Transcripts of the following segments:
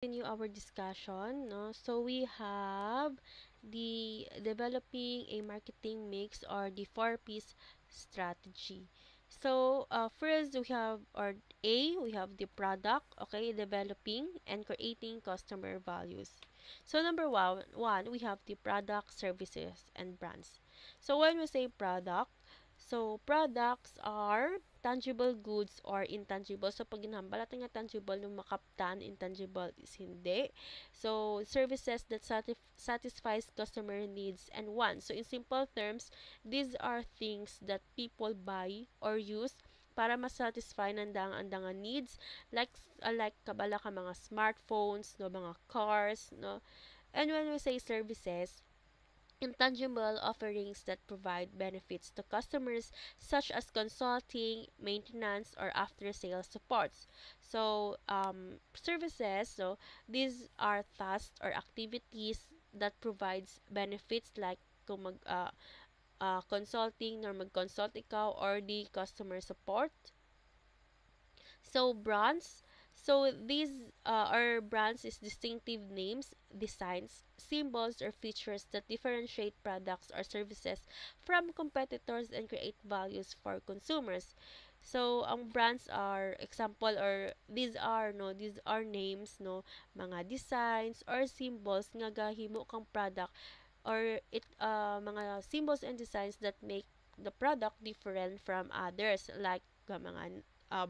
Continue our discussion, no? So we have the developing a marketing mix or the four-piece strategy. So first we have or A, we have the product, okay, developing and creating customer values. So number one, we have the product, services, and brands. So when we say product, so products are tangible goods or intangible. So, pag ginhambal natin nga tangible, yung makaptan, intangible is hindi. So, services that satisfies customer needs and wants. So, in simple terms, these are things that people buy or use para masatisfy nandang-andangan needs like kabala ka mga smartphones, no, mga cars, no. And when we say services, intangible offerings that provide benefits to customers such as consulting, maintenance, or after-sales supports. So, services, so these are tasks or activities that provides benefits like kung consulting or mag-consult ikaw or the customer support. So brands, so these are brands is distinctive names, designs, symbols, or features that differentiate products or services from competitors and create values for consumers. So ang brands are example or these are names no mga designs or symbols nga gahimo kang product or mga symbols and designs that make the product different from others like mga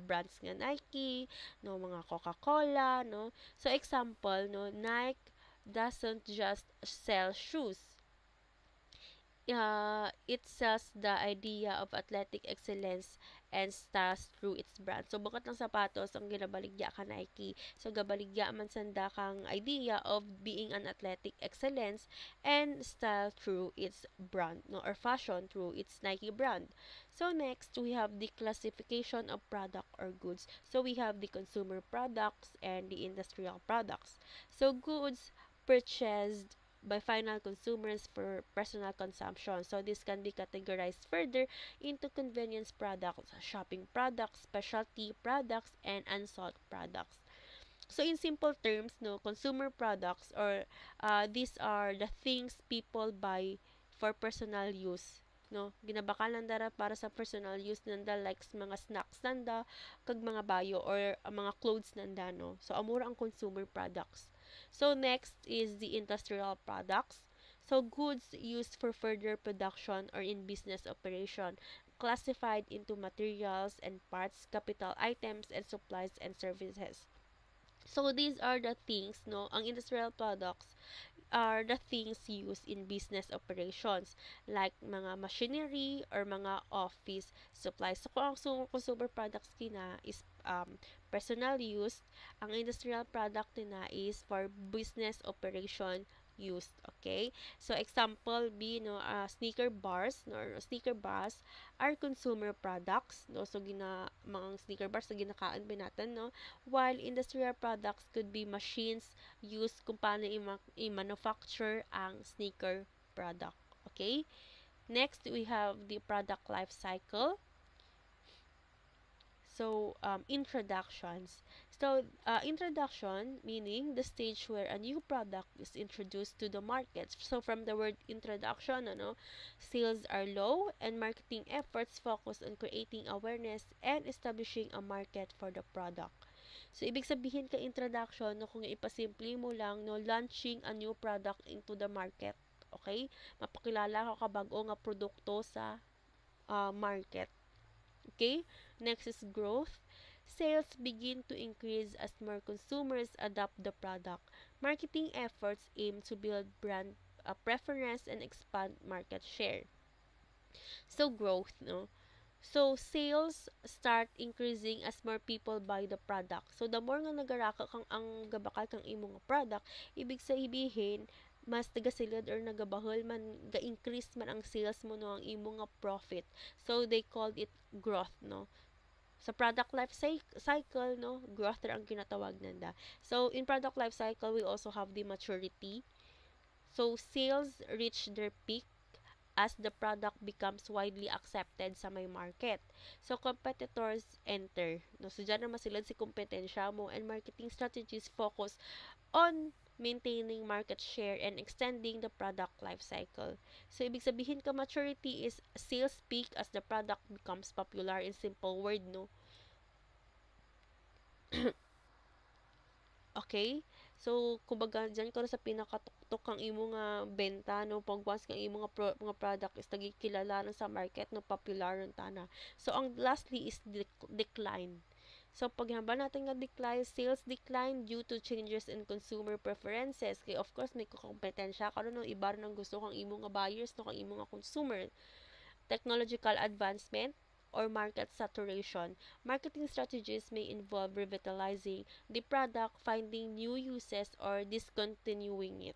brands nga Nike, no mga Coca-Cola, no. So example, no, Nike doesn't just sell shoes. It sells the idea of athletic excellence and styles through its brand. So, bukat ng sapatos, ang ginabaligya ka Nike. So, gabaligya man sanda kang idea of being an athletic excellence and style through its brand, no, or fashion through its Nike brand. So, next, we have the classification of product or goods. So, we have the consumer products and the industrial products. So, goods purchased by final consumers for personal consumption. So this can be categorized further into convenience products, shopping products, specialty products, and unsought products. So in simple terms, no, consumer products or these are the things people buy for personal use. No, ginabakalan dara para sa personal use nanda like mga snacks nanda kag mga bayo or mga clothes nanda no. So amura ang consumer products. So next is the industrial products. So goods used for further production or in business operation, classified into materials and parts, capital items, and supplies and services. So these are the things, no, ang industrial products are the things used in business operations like mga machinery or mga office supplies. So kung ang consumer products kina is personal use, ang industrial product na is for business operation used. Okay? So example B no sneaker bars no or sneaker bars are consumer products no so mga sneaker bars na ginakaan binatan no while industrial products could be machines used kung paano i-manufacture ang sneaker product. Okay? Next, we have the product life cycle. So, introductions. So, introduction meaning the stage where a new product is introduced to the market. So, from the word introduction, sales are low and marketing efforts focus on creating awareness and establishing a market for the product. So, ibig sabihin ka introduction, no, kung ipasimple mo lang, no, launching a new product into the market. Okay? Mapakilala ka kabago nga produkto sa market. Okay? Next is growth. Sales begin to increase as more consumers adopt the product. Marketing efforts aim to build brand preference and expand market share. So, growth, no? So, sales start increasing as more people buy the product. So, the more nga nagaraka kang ang gabakal kang imong product, ibig sabihin, mas nagasilid or nagabahol man, ga-increase man ang sales mo no, ang imong profit. So, they called it growth, no? Sa product life cycle, no, growth ang kinatawag nanda. So, in product life cycle, we also have the maturity. So, sales reach their peak as the product becomes widely accepted sa may market. So, competitors enter. No? So, dyan na masilad si kompetensya mo, and marketing strategies focus on maintaining market share and extending the product life cycle. So, ibig sabihin ka maturity is sales peak as the product becomes popular, in simple word, no? Okay? So, kumbaga, dyan ka na sa pinakatuktok kang imo nga benta, no? Pag once kang imo nga, mga product is nagikilala na sa market, no? Popular ng tana. So, ang lastly is decline. So, pag hambal natin nga decline, sales decline due to changes in consumer preferences. Kaya, of course, may kukompetensya ka no? Iba rin ang gusto kang imo nga buyers, no? Kang imo nga consumer. Technological advancement, or market saturation. Marketing strategies may involve revitalizing the product, finding new uses, or discontinuing it.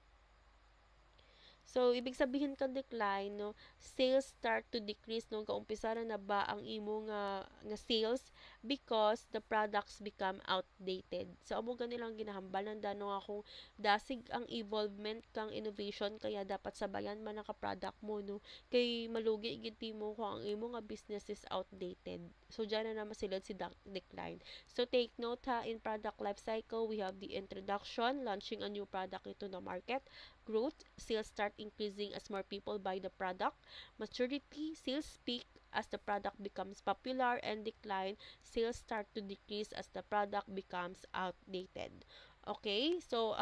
So, ibig sabihin ka decline, no, sales start to decrease, no, kaumpisa na ba ang imo nga sales because the products become outdated. So, amo ganilang ginahambalan no akong dasig ang evolvement kang innovation, kaya dapat sabayan man ang ka-product mo, no, kay malugi gid mo kung ang imo nga business is outdated. So, diyan na masilad si decline. So, take note ha, in product life cycle, we have the introduction, launching a new product into the market. Growth, sales start increasing as more people buy the product. Maturity, sales peak as the product becomes popular, and decline, sales start to decrease as the product becomes outdated. Okay? So,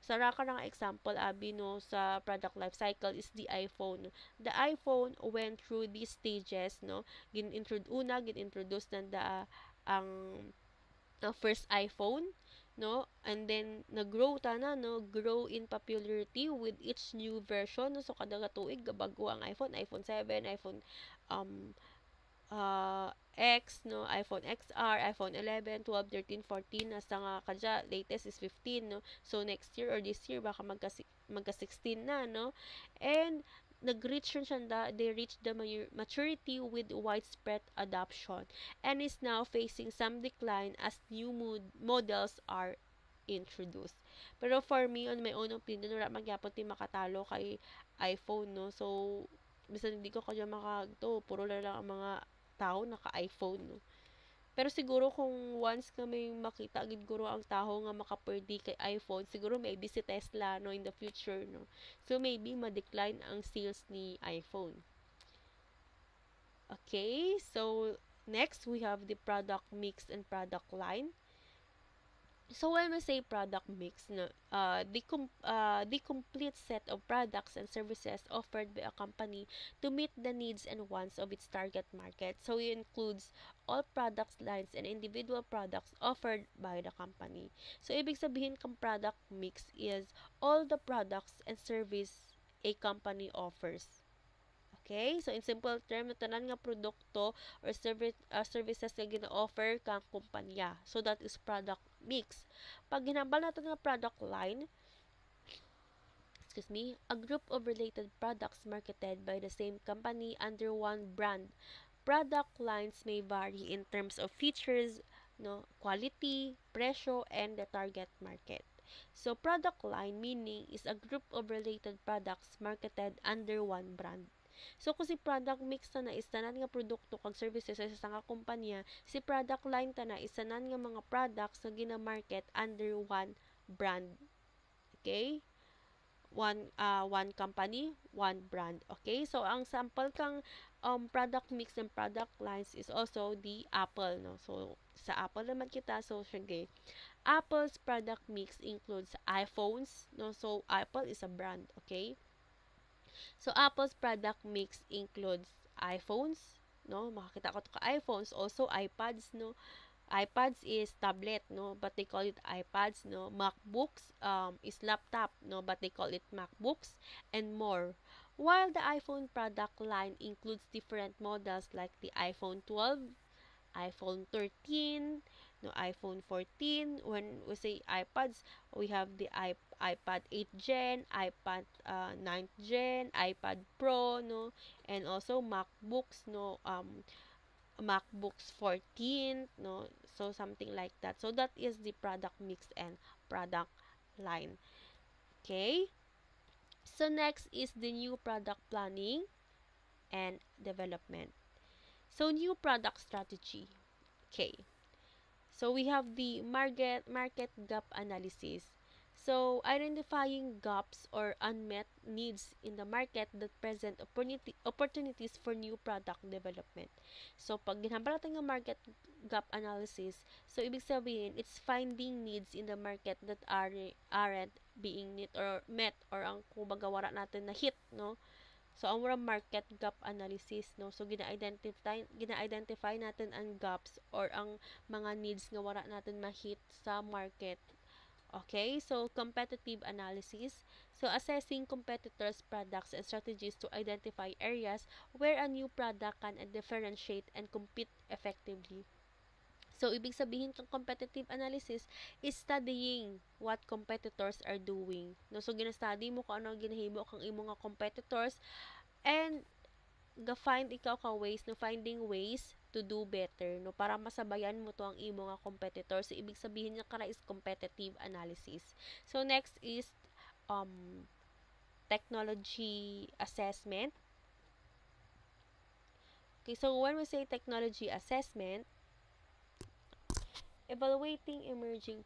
sara ka ng example, Abi, no, sa product life cycle is the iPhone. The iPhone went through these stages, no, gin-introduce na ang first iPhone, no, and then nag-grow grow in popularity with each new version, no? So kada tuig bago ang iPhone 7, iPhone um X, no, iPhone XR, iPhone 11, 12, 13, 14, nasa nga kadya latest is 15, no. So next year or this year baka magka 16 na, no. And nag-reach they reached the maturity with widespread adoption, and is now facing some decline as new models are introduced. Pero for me, on my own opinion, wala magyapon ti makatalo kay iPhone, no. So, bisan hindi ko kaya puro lang ang mga tao naka-iPhone, no. Pero siguro kung once ka may makita gid guro ang taho nga makaperdi kay iPhone, siguro maybe si Tesla, no, in the future, no. So maybe ma-decline ang sales ni iPhone. Okay, so next we have the product mix and product line. So when we say product mix, no, the complete set of products and services offered by a company to meet the needs and wants of its target market. So it includes all products lines and individual products offered by the company. So ibig sabihin kang product mix is all the products and service a company offers. Okay? So, in simple term, tanan nga produkto or services nga gina-offer kang kumpanya. So, that is product mix. Pag ginambal natin nga product line, excuse me, a group of related products marketed by the same company under one brand. Product lines may vary in terms of features, no, quality, presyo, and the target market. So, product line meaning is a group of related products marketed under one brand. So, kung si product mix na is tanan nga produkto kag services sa isang kumpanya, si product line na is tanan nga mga products na gina-market under one brand. Okay? One company, one brand. Okay? So, ang sample kang product mix and product lines is also the Apple, no? So, sa Apple naman kita, so, sige. Apple's product mix includes iPhones, no? So, Apple is a brand, okay? So, Apple's product mix includes iPhones, no? Makakita ko to ka iPhones, also iPads, no? iPads is tablet, no? But they call it iPads, no? MacBooks is laptop, no? But they call it MacBooks, and more. While the iPhone product line includes different models like the iPhone 12, iPhone 13, no, iPhone 14. When we say iPads, we have the iPad 8th gen, iPad 9th gen, iPad Pro, no, and also MacBooks, no, MacBooks 14, no, so something like that. So that is the product mix and product line. Okay. So next is the new product planning. and development. So, new product strategy. Okay. So we have the market gap analysis. So identifying gaps or unmet needs in the market that present opportunities for new product development. So pag ginhambal natin ng market gap analysis, so ibig sabihin it's finding needs in the market that aren't being met or ang kumbaga wala natin na hit, no? So, ang murang market gap analysis, no? So, gina-identify natin ang gaps or ang mga needs nga wala natin ma-hit sa market. Okay? So, competitive analysis. So, assessing competitors' products and strategies to identify areas where a new product can differentiate and compete effectively. So, ibig sabihin ng competitive analysis is studying what competitors are doing. No? So, gina-study mo kung ano ginahimo kang imong nga competitors and ga-find ikaw ka ways no finding ways to do better no para masabayan mo to ang imo nga competitor. So ibig sabihin niya kara is competitive analysis. So next is technology assessment. Okay, so when we say technology assessment, evaluating emerging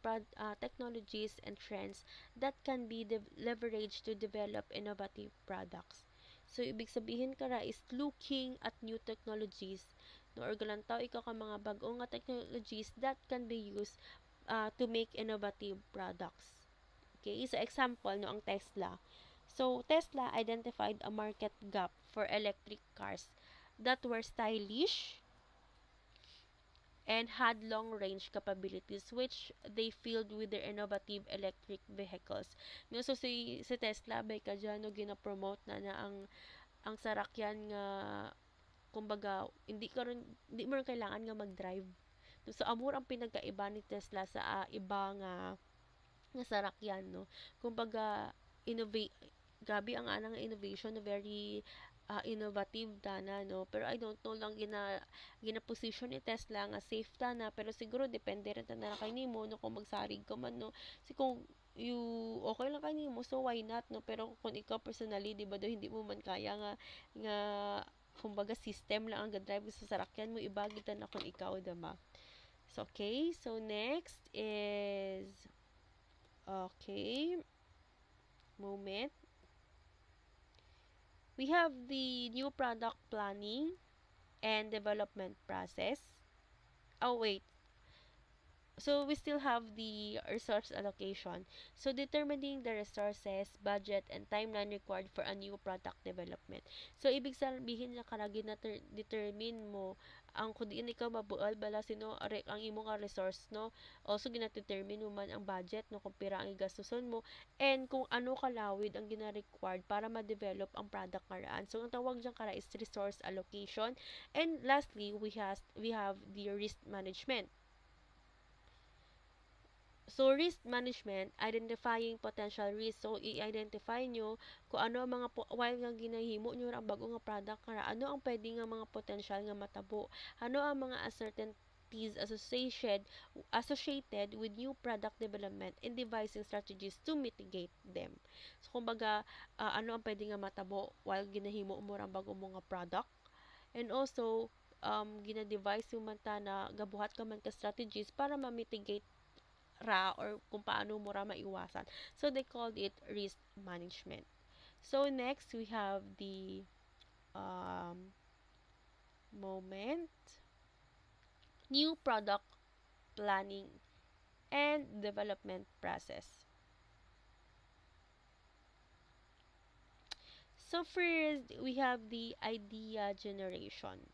technologies and trends that can be leveraged to develop innovative products. So, ibig sabihin kara is looking at new technologies no, or galantaw ikaw ka mga bagong nga technologies that can be used to make innovative products. Okay, so example no ang Tesla. So, Tesla identified a market gap for electric cars that were stylish and had long-range capabilities which they filled with their innovative electric vehicles. No, so si Tesla bay ka dyan, no, gina-promote na ang sarakyan nga kumbaga hindi mo rin kailangan nga mag-drive. No, so amor ang pinagkaiba ni Tesla sa iba nga sarakyan, no. Kumbaga innovate grabe ang anang innovation na very innovative dana, no. Pero I don't know lang gina-position ni Tesla nga safe dana, pero siguro depende rin na kay nimo no kung magsarig ka man, no. Si kung you okay lang kay nimo so why not, no. Pero kung ikaw personally, di ba, do hindi mo man kaya nga kumbaga system lang ang drive sa sarakyan mo, ibagitan na kung ikaw, diba? So okay, so next is okay, moment. We have the new product planning and development process. Oh, wait. So, we still have the resource allocation. So, determining the resources, budget, and timeline required for a new product development. So, ibig sabihin na karagi na determine mo ang kung diin ikaw mabual bala sino ang imo nga resource, no. Also gina-determine mo man ang budget, no, kung pira ang igastuson mo and kung ano kalawid ang gina-required para ma-develop ang product karaan. So, ang tawag diyan kara is resource allocation. And lastly, we have the risk management. So, risk management, identifying potential risk. So, i-identify nyo kung ano ang mga, while nga ginahimo nyo ang bago nga product, kara, ano ang pwede nga mga potential nga matabo. Ano ang mga uncertainties associated with new product development and devising strategies to mitigate them. So, kumbaga, ano ang pwede nga matabo while ginahimo mo ang bago mo nga product. And also, gina-devise yung manta na gabuhat ka man ka strategies para ma-mitigate or kung paano mo ra maiwasan. So, they called it risk management. So, next, we have the moment, new product planning and development process. So, first, we have the idea generation.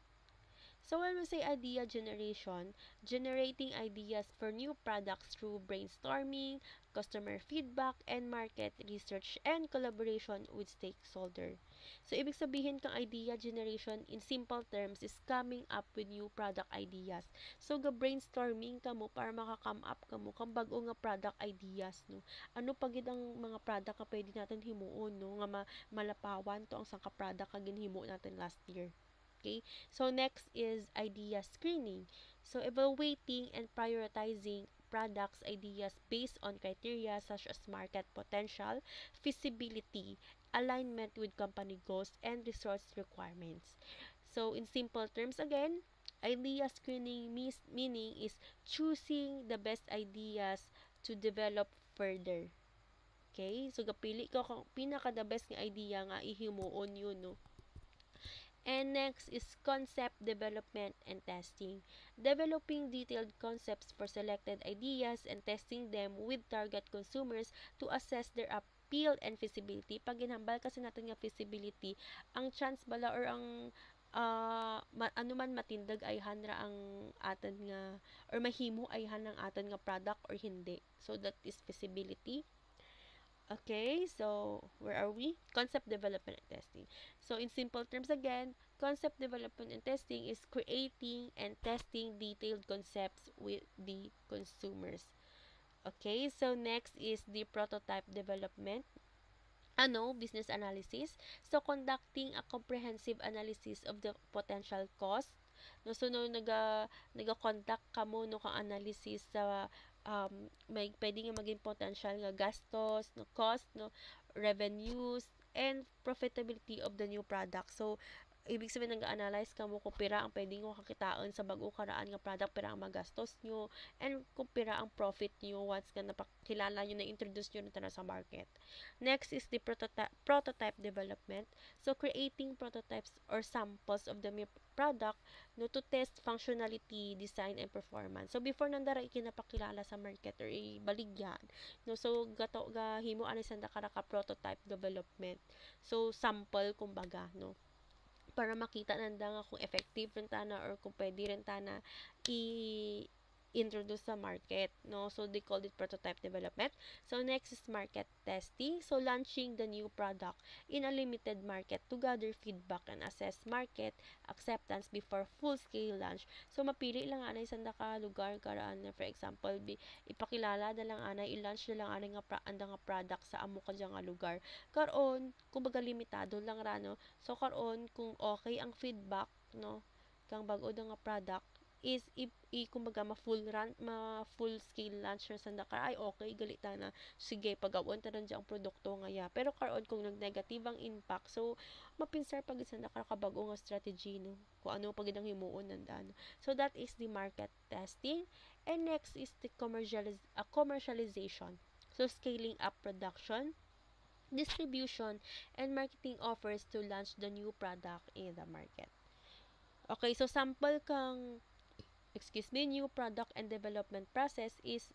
So when we say idea generation, generating ideas for new products through brainstorming, customer feedback, and market research and collaboration with stakeholder. So ibig sabihin kang idea generation in simple terms is coming up with new product ideas. So ga-brainstorming ka mo para maka-come up ka mo kang bago nga product ideas, no. Ano pa gid ang mga product ka pwede natin himuon, no, nga malapawan to ang sangka product ka ginhimo natin last year. Okay? So, next is idea screening. So, evaluating and prioritizing products ideas based on criteria such as market potential, feasibility, alignment with company goals, and resource requirements. So, in simple terms again, idea screening meaning is choosing the best ideas to develop further. Okay? So, gapili ko kung pinaka the best nga idea nga ihimuon yun, no? And next is concept development and testing. Developing detailed concepts for selected ideas and testing them with target consumers to assess their appeal and feasibility. Pag ginhambal kasi natin nga feasibility, ang chance bala or ang ano man matindag ay hanra ang aton nga or mahimo ay hanang aton nga product or hindi. So that is feasibility. Okay, so where are we? Concept development and testing. So in simple terms again, concept development and testing is creating and testing detailed concepts with the consumers. Okay, so next is the prototype development. Business analysis. So conducting a comprehensive analysis of the potential cost. No, so no naga-conduct ka mo no kang analysis sa may pwede nga maging potential nga gastos, no cost, no revenues and profitability of the new product. So ibig sabihin nag-analyze ka mo kung pira ang pwede nyo kakitaan sa bago karaan nga product, pira ang magastos nyo, and kung pira ang profit nyo once nga napakilala nyo na introduce nyo na sa market. Next is the prototype development. So creating prototypes or samples of the product no to test functionality, design and performance. So before nandara ikinapakilala sa market or ibaligyan, no, so gato ga himo ani sanda ka prototype development. So sample kumbaga, no, para makita nanda nga kung effective rin tana or kung pwede rin tana introduce sa market, no? So they called it prototype development. So next is market testing. So launching the new product in a limited market to gather feedback and assess market acceptance before full scale launch. So mapili lang anay sa naka lugar karaan na, for example ipakilala na lang anay i-launch na lang anay nga anda nga product sa amo ka nga lugar karon kumbaga limitado lang ra, no? So karon kung okay ang feedback, no, kang bag-o nga product is kumbaga ma full scale launch na sa Dakar ay okay galita na sige pagawon ta ron ang produkto nga ya, pero karon kung nag-negative ang impact, so mapinsar pag sa Dakar ka bag-o nga strategy, no, kung ano pag ang himuon nandaan. So that is the market testing. And next is the commercialization. So scaling up production, distribution, and marketing offers to launch the new product in the market. Okay, so sample kang new product and development process is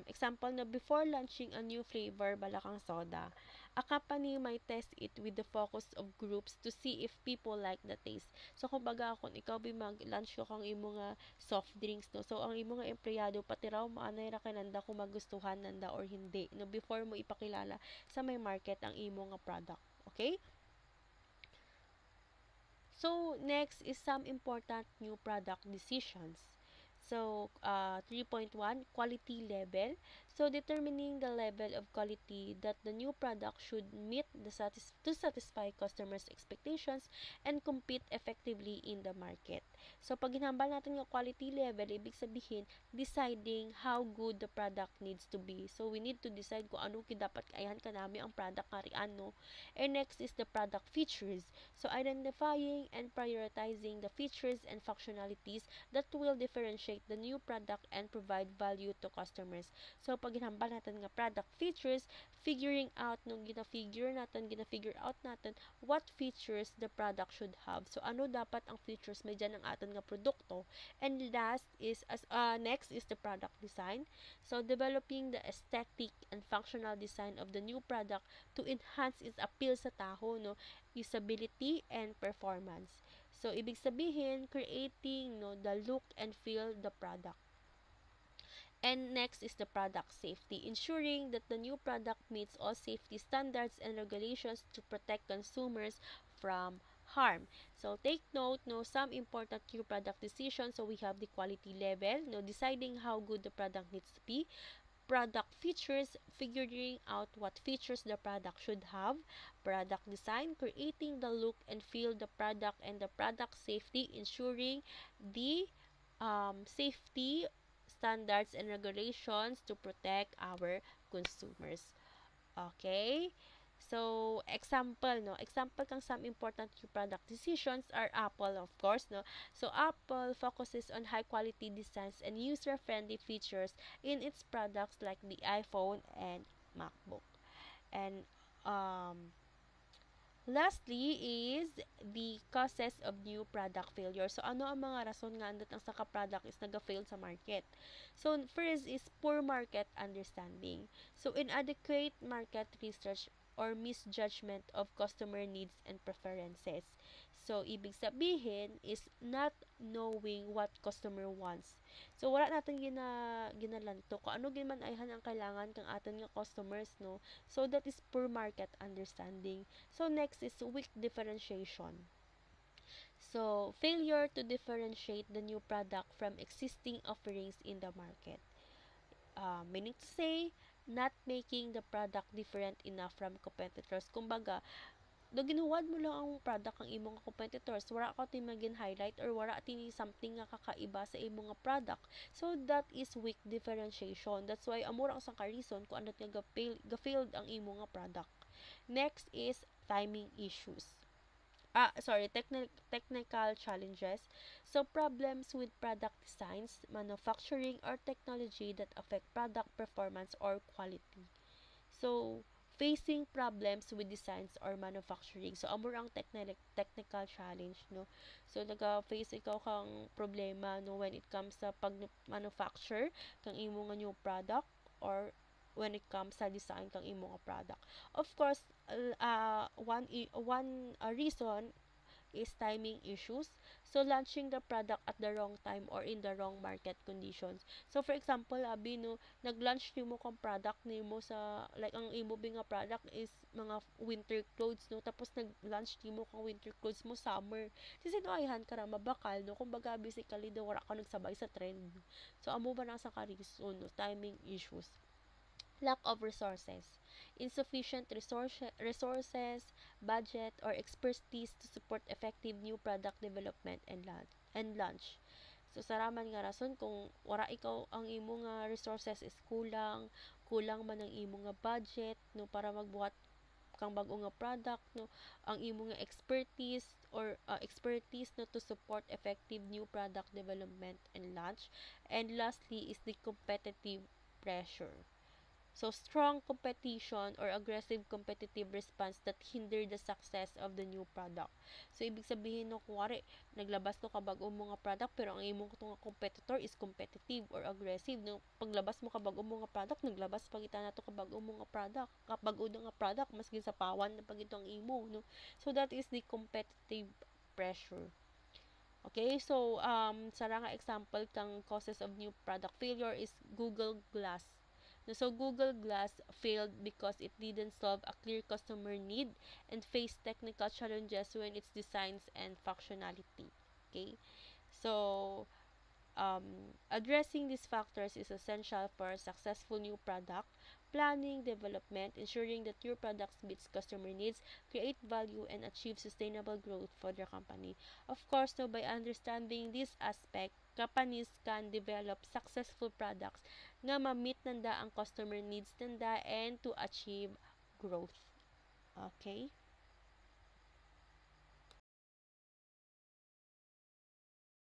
example na before launching a new flavor balakang soda, a company might test it with the focus of groups to see if people like the taste. So kumbaga kung ikaw bi mag-launch ko kang imo nga soft drinks, no, so ang imo nga empleyado pati raw maanay ra kananda kung magustuhan nanda or hindi, no, before mo ipakilala sa may market ang imo nga product. Okay? So, next is some important new product decisions. So, 3.1, quality level. So, determining the level of quality that the new product should meet to satisfy customers' expectations and compete effectively in the market. So, pag hinambal natin yung quality level, ibig sabihin, deciding how good the product needs to be. So, we need to decide kung anong dapat kaayahan ka namin ang product nga riyan, no? And next is the product features. So, identifying and prioritizing the features and functionalities that will differentiate the new product and provide value to customers. So, pag hinambal natin nga product features, figuring out gina-figure out natin what features the product should have. So, ano dapat ang features may dyan ng aton nga produkto. And next is the product design. So, developing the aesthetic and functional design of the new product to enhance its appeal sa taho, no, usability and performance. So, ibig sabihin, creating, no, the look and feel the product. And next is the product safety, ensuring that the new product meets all safety standards and regulations to protect consumers from harm. So, take note, no, some important new product decisions. So, we have the quality level, no, deciding how good the product needs to be. Product features, figuring out what features the product should have. Product design, creating the look and feel the product. And the product safety, ensuring the safety standards and regulations to protect our consumers. Okay? So, example, no? Example kang some important new product decisions are Apple, of course, no? So, Apple focuses on high-quality designs and user-friendly features in its products like the iPhone and MacBook. And, lastly is the causes of new product failure. So, ano ang mga rason nga andot ang saka product is naga-fail sa market? So, first is poor market understanding. So, inadequate market research or misjudgment of customer needs and preferences. So, ibig sabihin is not knowing what customer wants. So, wala natin ginalanto kung ano man ayhan ang kailangan kang aton nga customers, no? So, that is poor market understanding. So, next is weak differentiation. So, failure to differentiate the new product from existing offerings in the market. Meaning to say, not making the product different enough from competitors. Kumbaga, do ginuwad mo lang ang product ang imong competitors, wala ka timagin highlight or wala tini something nga kakaiba sa imong product. So that is weak differentiation. That's why amura ang ka reason kung ano nga ga-failed ang imong product. Next is timing issues. Technical challenges. So, problems with product designs, manufacturing, or technology that affect product performance or quality. So, facing problems with designs or manufacturing. So, amor ang technical challenge, no? So, naga-face ikaw kang problema, no, when it comes sa pag-manufacture kang imo nga new product or when it comes sa design kang imo nga product. Of course, one reason is timing issues. So, launching the product at the wrong time or in the wrong market conditions. So, for example, abi, no, nag-launch nimo kang product nimo sa, like, ang imo nga product is mga winter clothes, no, tapos nag-launch nimo kang winter clothes mo summer. Kasi no, ayhan ka ra, mabakal, no, kumbaga, basically, daw, wala ka nagsabay sa trend. So, amo ba na sa karison, no, timing issues. Lack of resources. Insufficient resources, budget, or expertise to support effective new product development and launch. So, saraman nga rason kung wala ikaw ang imo nga resources is kulang man ang imo nga budget, no, para magbuhat kang bago nga product, no, ang imo nga expertise, no, to support effective new product development and launch. And lastly is the competitive pressure. So, strong competition or aggressive competitive response that hinder the success of the new product. So, ibig sabihin no, kuwari, naglabas ko kabag-o mo nga product, pero ang imong nga competitor is competitive or aggressive. No? Paglabas mo kabag-o mo nga product, naglabas pagita na to kabag-o mo nga product. Kabag-o nga product, mas gisapawan na pag ito ang imo. No? So, that is the competitive pressure. Okay, so, sara nga example kang causes of new product failure is Google Glass. So, Google Glass failed because it didn't solve a clear customer need and faced technical challenges when its designs and functionality. Okay? So, addressing these factors is essential for a successful new product, planning, development, ensuring that your products meets customer needs, create value, and achieve sustainable growth for the company. Of course, no, by understanding this aspect, companies can develop successful products nga ma-meet nanda ang customer needs nanda and to achieve growth. Okay?